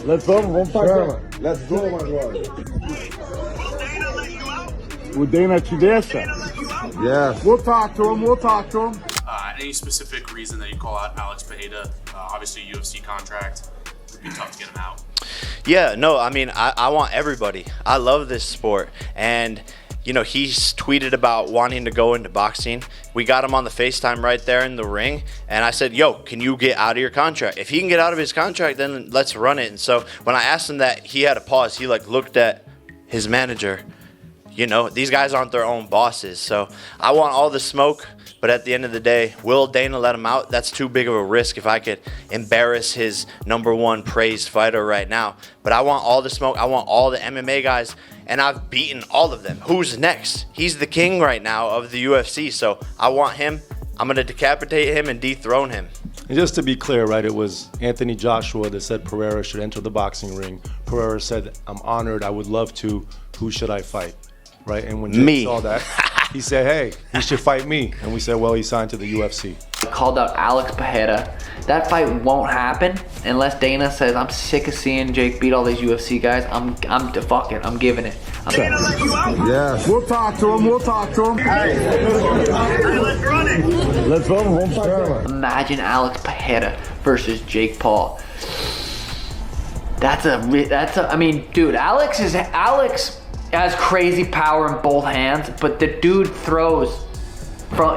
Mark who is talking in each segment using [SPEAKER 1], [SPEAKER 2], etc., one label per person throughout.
[SPEAKER 1] Let's go, vamos pra cama. Let's go, agora. O Dana te deixa? Yeah. We'll talk to him.
[SPEAKER 2] Any specific reason that you call out Alex Pereira? Obviously, UFC contract. It would be tough to get him out.
[SPEAKER 3] Yeah, no, I mean, I want everybody. I love this sport. And, you know, he's tweeted about wanting to go into boxing. We got him on the FaceTime right there in the ring. And I said, yo, can you get out of your contract? If he can get out of his contract, then let's run it. And so when I asked him that, he had a pause. He, like, looked at his manager. You know, these guys aren't their own bosses. So I want all the smoke. But at the end of the day, will Dana let him out? That's too big of a risk if I could embarrass his #1 praised fighter right now. But I want all the smoke. I want all the MMA guys. And I've beaten all of them. Who's next? He's the king right now of the UFC. So I want him. I'm going to decapitate him and dethrone him.
[SPEAKER 4] And just to be clear, right, it was Anthony Joshua that said Pereira should enter the boxing ring. Pereira said, I'm honored. I would love to. Who should I fight? Right? And when Jake saw that, he said, hey, he should fight me. And we said, well, he signed to the UFC.
[SPEAKER 5] Called out Alex Pereira. That fight won't happen unless Dana says, I'm sick of seeing Jake beat all these UFC guys. I'm giving it.
[SPEAKER 1] Yeah. We'll talk to him. Hey, let's run it. Let's go, vamos pra cama.
[SPEAKER 5] Imagine Alex Pereira versus Jake Paul. I mean, dude, Alex has crazy power in both hands, but the dude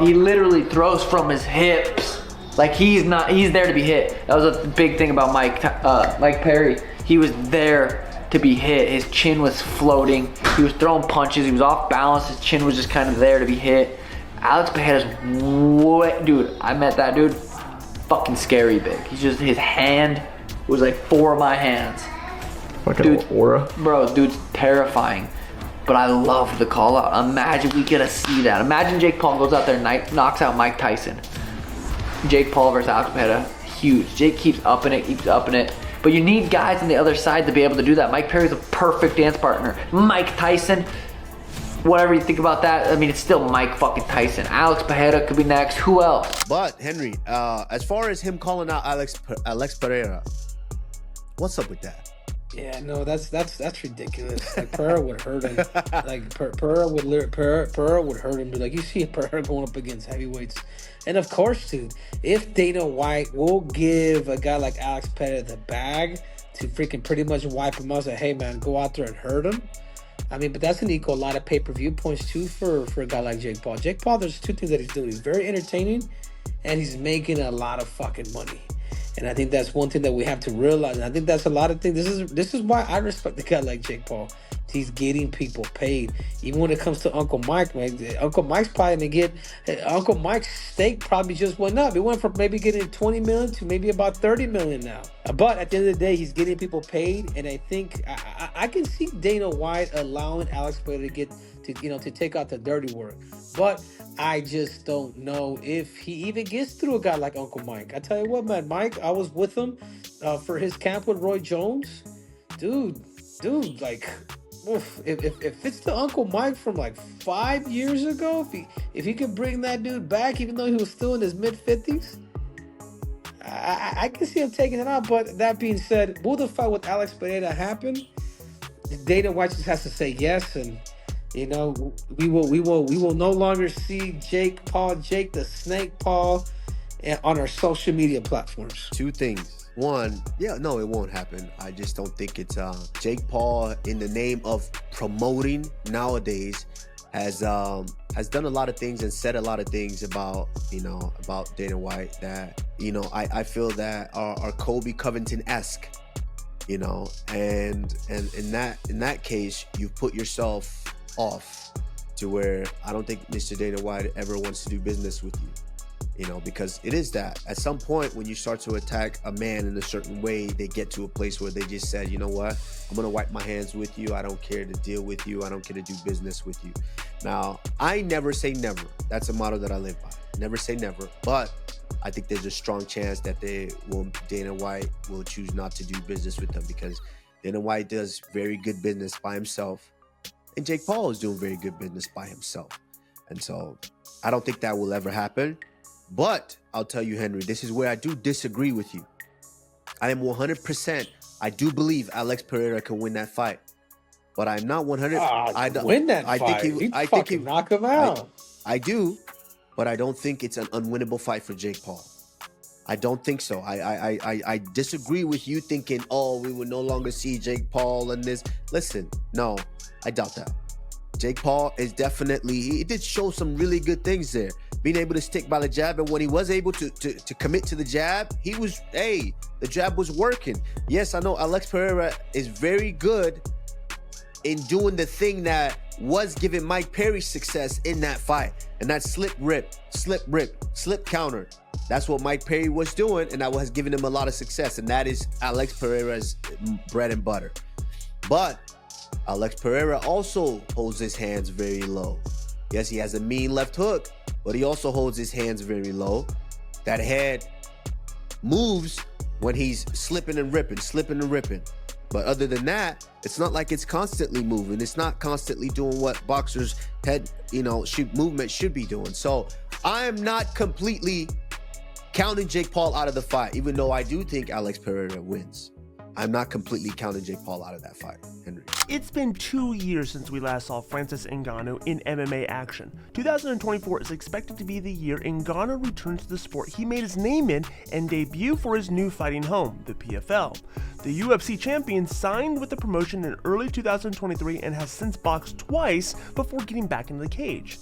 [SPEAKER 5] he literally throws from his hips. Like he's there to be hit. That was a big thing about Mike Perry. He was there to be hit. His chin was floating. He was throwing punches. He was off balance. His chin was just kind of there to be hit. Alex Pereira's dude, I met that dude, fucking scary big. His hand was like 4 of my hands.
[SPEAKER 6] Fucking aura.
[SPEAKER 5] Bro, dude's terrifying. But I love the call out. Imagine we get to see that. Imagine Jake Paul goes out there and knocks out Mike Tyson. Jake Paul versus Alex Pereira, huge. Jake keeps upping it. But you need guys on the other side to be able to do that. Mike Perry's a perfect dance partner. Mike Tyson, whatever you think about that, I mean, it's still Mike fucking Tyson. Alex Pereira could be next. Who else?
[SPEAKER 7] But, Henry, as far as him calling out Alex Pereira, what's up with that?
[SPEAKER 8] Yeah, no, that's ridiculous. Like Pereira would hurt him. Like Pereira would hurt him. But like you see Pereira going up against heavyweights, and of course, dude, if Dana White will give a guy like Alex Pereira the bag to freaking pretty much wipe him out, say, hey man, go out there and hurt him. I mean, but that's gonna equal a lot of pay-per-view points too for a guy like Jake Paul. Jake Paul, there's 2 things that he's doing. He's very entertaining, and he's making a lot of fucking money. And I think that's one thing that we have to realize. And I think that's a lot of things. This is why I respect a guy like Jake Paul. He's getting people paid. Even when it comes to Uncle Mike, man, Uncle Mike's probably going to get... Uncle Mike's stake probably just went up. It went from maybe getting 20 million to maybe about 30 million now. But at the end of the day, he's getting people paid. And I think I can see Dana White allowing Alex Pereira to take out the dirty work. But I just don't know if he even gets through a guy like Uncle Mike. I tell you what, man, Mike, I was with him for his camp with Roy Jones. Dude, like, oof, if it's the Uncle Mike from like 5 years ago, if he could bring that dude back, even though he was still in his mid-50s, I can see him taking it out. But that being said, will the fight with Alex Pereira happen? Dana White just has to say yes, and you know, we will no longer see Jake the Snake Paul, on our social media platforms.
[SPEAKER 7] 2 things. One, yeah, no, it won't happen. I just don't think it's Jake Paul, in the name of promoting nowadays, has done a lot of things and said a lot of things about Dana White that, I feel that are Kobe Covington-esque, and in that case, you've put yourself off to where I don't think Mr. Dana White ever wants to do business with you, because it is that at some point when you start to attack a man in a certain way, they get to a place where they just said, you know what, I'm going to wipe my hands with you. I don't care to deal with you. I don't care to do business with you. Now, I never say never. That's a motto that I live by. Never say never, but I think there's a strong chance that Dana White will choose not to do business with them, because Dana White does very good business by himself. And Jake Paul is doing very good business by himself. And so I don't think that will ever happen. But I'll tell you, Henry, this is where I do disagree with you. I am 100% I do believe Alex Pereira can win that fight, but I'm not 100.
[SPEAKER 8] Win that fight. I think he knock him out.
[SPEAKER 7] I do, but I don't think it's an unwinnable fight for Jake Paul. I don't think so. I disagree with you thinking, oh, we will no longer see Jake Paul and this. Listen, no, I doubt that. Jake Paul is definitely, he did show some really good things there. Being able to stick by the jab, and when he was able to commit to the jab, the jab was working. Yes, I know Alex Pereira is very good in doing the thing that was giving Mike Perry success in that fight. And that's slip counter. That's what Mike Perry was doing, and that was giving him a lot of success. And that is Alex Pereira's bread and butter. But Alex Pereira also holds his hands very low. Yes, he has a mean left hook, but he also holds his hands very low. That head moves when he's slipping and ripping. But other than that, it's not like it's constantly moving. It's not constantly doing what boxers' head, movement should be doing. So I am not completely counting Jake Paul out of the fight, even though I do think Alex Pereira wins. I'm not completely counting Jake Paul out of that fight, Henry.
[SPEAKER 9] It's been 2 years since we last saw Francis Ngannou in MMA action. 2024 is expected to be the year Ngannou returns to the sport he made his name in and debut for his new fighting home, the PFL. The UFC champion signed with the promotion in early 2023 and has since boxed twice before getting back into the cage.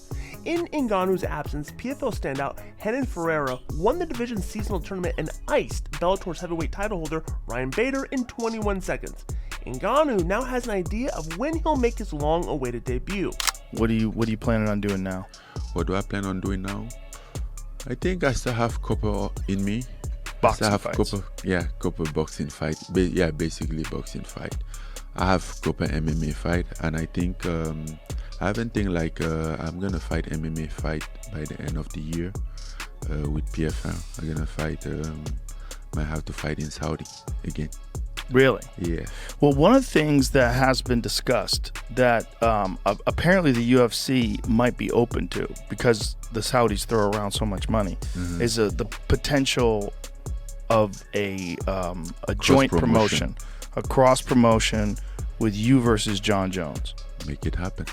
[SPEAKER 9] In Ngannou's absence, PFL standout Renan Ferreira won the division's seasonal tournament and iced Bellator's heavyweight title holder Ryan Bader in 21 seconds. Ngannou now has an idea of when he'll make his long-awaited debut.
[SPEAKER 10] What are you planning on doing now?
[SPEAKER 11] What do I plan on doing now? I think I still have couple in me.
[SPEAKER 10] Boxing fights.
[SPEAKER 11] Couple boxing fight. Basically boxing fight. I have couple MMA fight, and I think I haven't think like I'm gonna fight MMA fight by the end of the year with PFL. I'm gonna fight. Might have to fight in Saudi again.
[SPEAKER 10] Really?
[SPEAKER 11] Yeah.
[SPEAKER 10] Well, one of the things that has been discussed that apparently the UFC might be open to, because the Saudis throw around so much money, is the potential of a joint promotion, a cross promotion with you versus John Jones.
[SPEAKER 11] Make it happen.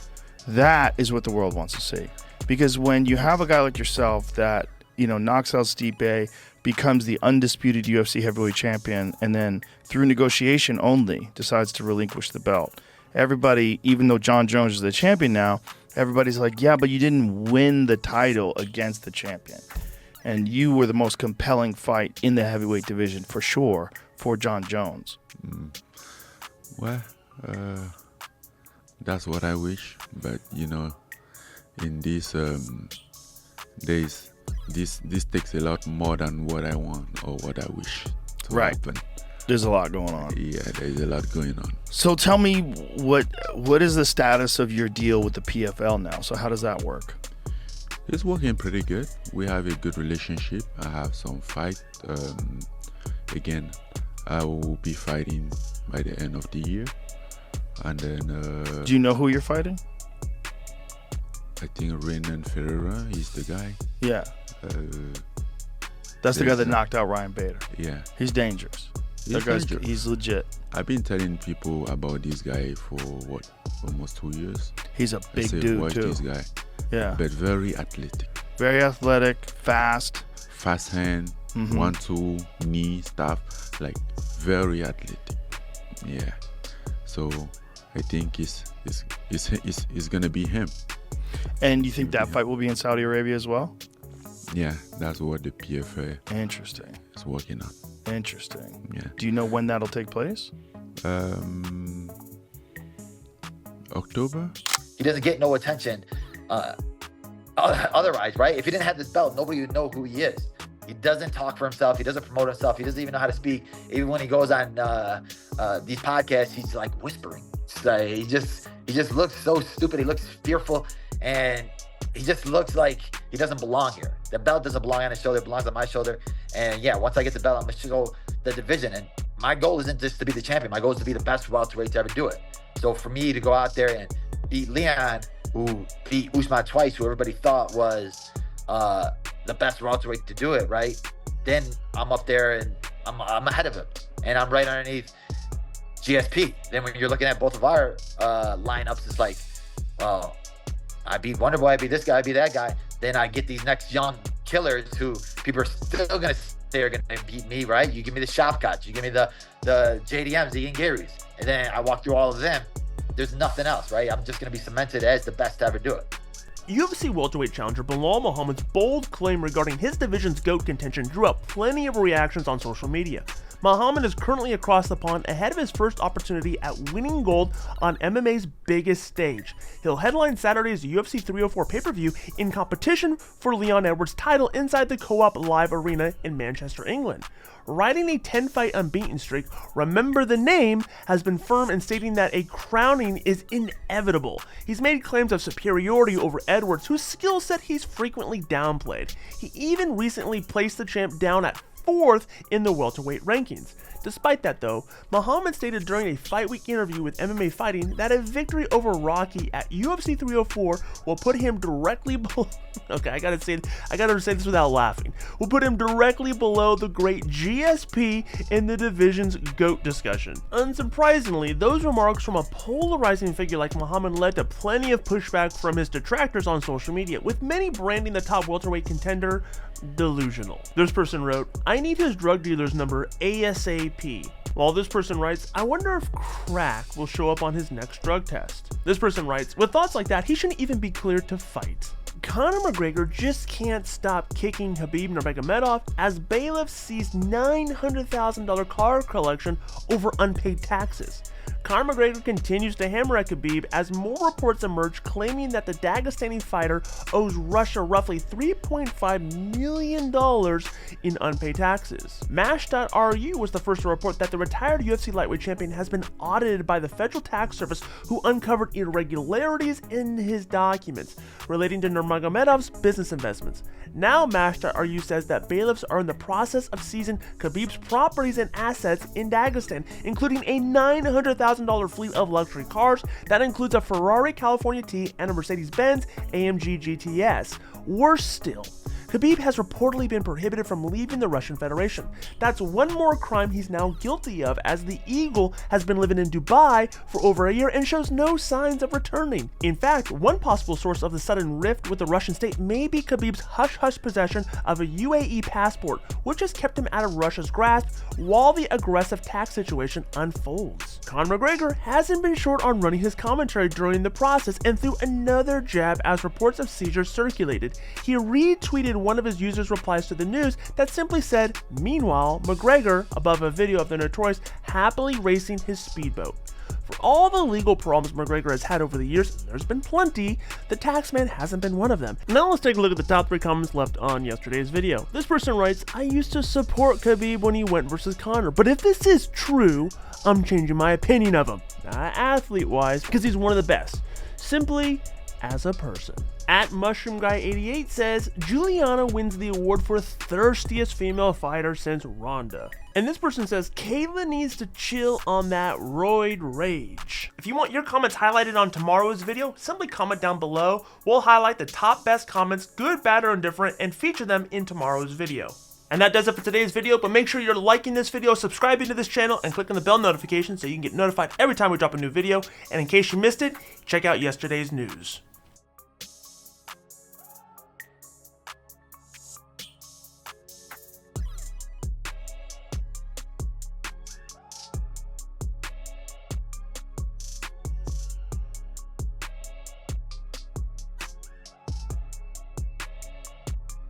[SPEAKER 10] That is what the world wants to see, because when you have a guy like yourself that knocks out Stipe, becomes the undisputed UFC heavyweight champion, and then through negotiation only decides to relinquish the belt. Everybody, even though John Jones is the champion now, everybody's like, yeah, but you didn't win the title against the champion. And you were the most compelling fight in the heavyweight division for sure for John Jones.
[SPEAKER 11] Well, that's what I wish. But, in these days, this takes a lot more than what I want or what I wish to happen.
[SPEAKER 10] There's a lot going on.
[SPEAKER 11] Yeah, there's a lot going on.
[SPEAKER 10] So tell me, what is the status of your deal with the PFL now? So how does that work?
[SPEAKER 11] It's working pretty good. We have a good relationship. I have some fight. Again, I will be fighting by the end of the year. And then...
[SPEAKER 10] Do you know who you're fighting?
[SPEAKER 11] I think Renan Ferreira is the guy.
[SPEAKER 10] Yeah. That's the guy that knocked out Ryan Bader.
[SPEAKER 11] Yeah.
[SPEAKER 10] He's dangerous. He's legit.
[SPEAKER 11] I've been telling people about this guy for almost 2 years.
[SPEAKER 10] He's a big dude
[SPEAKER 11] watch
[SPEAKER 10] too.
[SPEAKER 11] This guy.
[SPEAKER 10] Yeah.
[SPEAKER 11] But very athletic.
[SPEAKER 10] Very athletic, fast.
[SPEAKER 11] Fast hand, 1-2 knee stuff, like very athletic. Yeah. So I think it's gonna be him.
[SPEAKER 10] And you think that fight will be in Saudi Arabia as well?
[SPEAKER 11] Yeah, that's what the PFA
[SPEAKER 10] Interesting.
[SPEAKER 11] is working on.
[SPEAKER 10] Interesting.
[SPEAKER 11] Yeah.
[SPEAKER 10] Do you know when that'll take place?
[SPEAKER 11] October.
[SPEAKER 12] He doesn't get no attention otherwise, right? If he didn't have this belt, nobody would know who he is. He doesn't talk for himself. He doesn't promote himself. He doesn't even know how to speak. Even when he goes on these podcasts, he's like whispering. So he just looks so stupid. He looks fearful, and he just looks like he doesn't belong here. The belt doesn't belong on his shoulder. It belongs on my shoulder. And yeah, once I get the belt, I'm going to go the division. And my goal isn't just to be the champion. My goal is to be the best welterweight to ever do it. So for me to go out there and beat Leon, who beat Usman twice, who everybody thought was the best welterweight to do it, right? Then I'm up there and I'm ahead of him. And I'm right underneath GSP. Then when you're looking at both of our lineups, it's like, well, I beat Wonderboy, I beat this guy, I beat that guy. Then I get these next young killers who people are still gonna say are gonna beat me, right? You give me the Shopcuts, you give me the JDMs, the Ian Garys, and then I walk through all of them. There's nothing else, right? I'm just gonna be cemented as the best to ever do it.
[SPEAKER 9] UFC welterweight challenger Bilal Muhammad's bold claim regarding his division's GOAT contention drew up plenty of reactions on social media. Muhammad is currently across the pond ahead of his first opportunity at winning gold on MMA's biggest stage. He'll headline Saturday's UFC 304 pay-per-view in competition for Leon Edwards' title inside the Co-op Live Arena in Manchester, England. Riding a 10-fight unbeaten streak, Remember the Name has been firm in stating that a crowning is inevitable. He's made claims of superiority over Edwards, whose skill set he's frequently downplayed. He even recently placed the champ down at 4th in the welterweight rankings. Despite that though, Muhammad stated during a Fight Week interview with MMA Fighting that a victory over Rocky at UFC 304 will put him directly below okay, I gotta say this without laughing. Will put him directly below the great GSP in the division's GOAT discussion. Unsurprisingly, those remarks from a polarizing figure like Muhammad led to plenty of pushback from his detractors on social media, with many branding the top welterweight contender delusional. This person wrote, "I need his drug dealer's number ASAP." While this person writes, "I wonder if crack will show up on his next drug test." This person writes, "With thoughts like that, he shouldn't even be cleared to fight." Conor McGregor just can't stop kicking Khabib Nurmagomedov as bailiffs seized $900,000 car collection over unpaid taxes. Conor McGregor continues to hammer at Khabib as more reports emerge claiming that the Dagestani fighter owes Russia roughly $3.5 million in unpaid taxes. MASH.ru was the first to report that the retired UFC lightweight champion has been audited by the Federal Tax Service, who uncovered irregularities in his documents relating to Nurmagomedov's business investments. Now MASH.ru says that bailiffs are in the process of seizing Khabib's properties and assets in Dagestan, including a $900,000 fleet of luxury cars that includes a Ferrari California T and a Mercedes-Benz AMG GTS. Worse still, Khabib has reportedly been prohibited from leaving the Russian Federation. That's one more crime he's now guilty of, as the Eagle has been living in Dubai for over a year and shows no signs of returning. In fact, one possible source of the sudden rift with the Russian state may be Khabib's hush-hush possession of a UAE passport, which has kept him out of Russia's grasp while the aggressive tax situation unfolds. Conor McGregor hasn't been short on running his commentary during the process and threw another jab as reports of seizures circulated. He retweeted one of his users' replies to the news that simply said, "Meanwhile, McGregor," above a video of the Notorious happily racing his speedboat. For all the legal problems McGregor has had over the years, and there's been plenty, the taxman hasn't been one of them. Now let's take a look at the top 3 comments left on yesterday's video. This person writes, "I used to support Khabib when he went versus Conor, but if this is true, I'm changing my opinion of him. Not athlete-wise, because he's one of the best. Simply as a person." At MushroomGuy88 says, "Juliana wins the award for thirstiest female fighter since Ronda." And this person says, "Kayla needs to chill on that roid rage." If you want your comments highlighted on tomorrow's video, simply comment down below. We'll highlight the top best comments, good, bad, or indifferent, and feature them in tomorrow's video. And that does it for today's video, but make sure you're liking this video, subscribing to this channel, and clicking the bell notification so you can get notified every time we drop a new video. And in case you missed it, check out yesterday's news.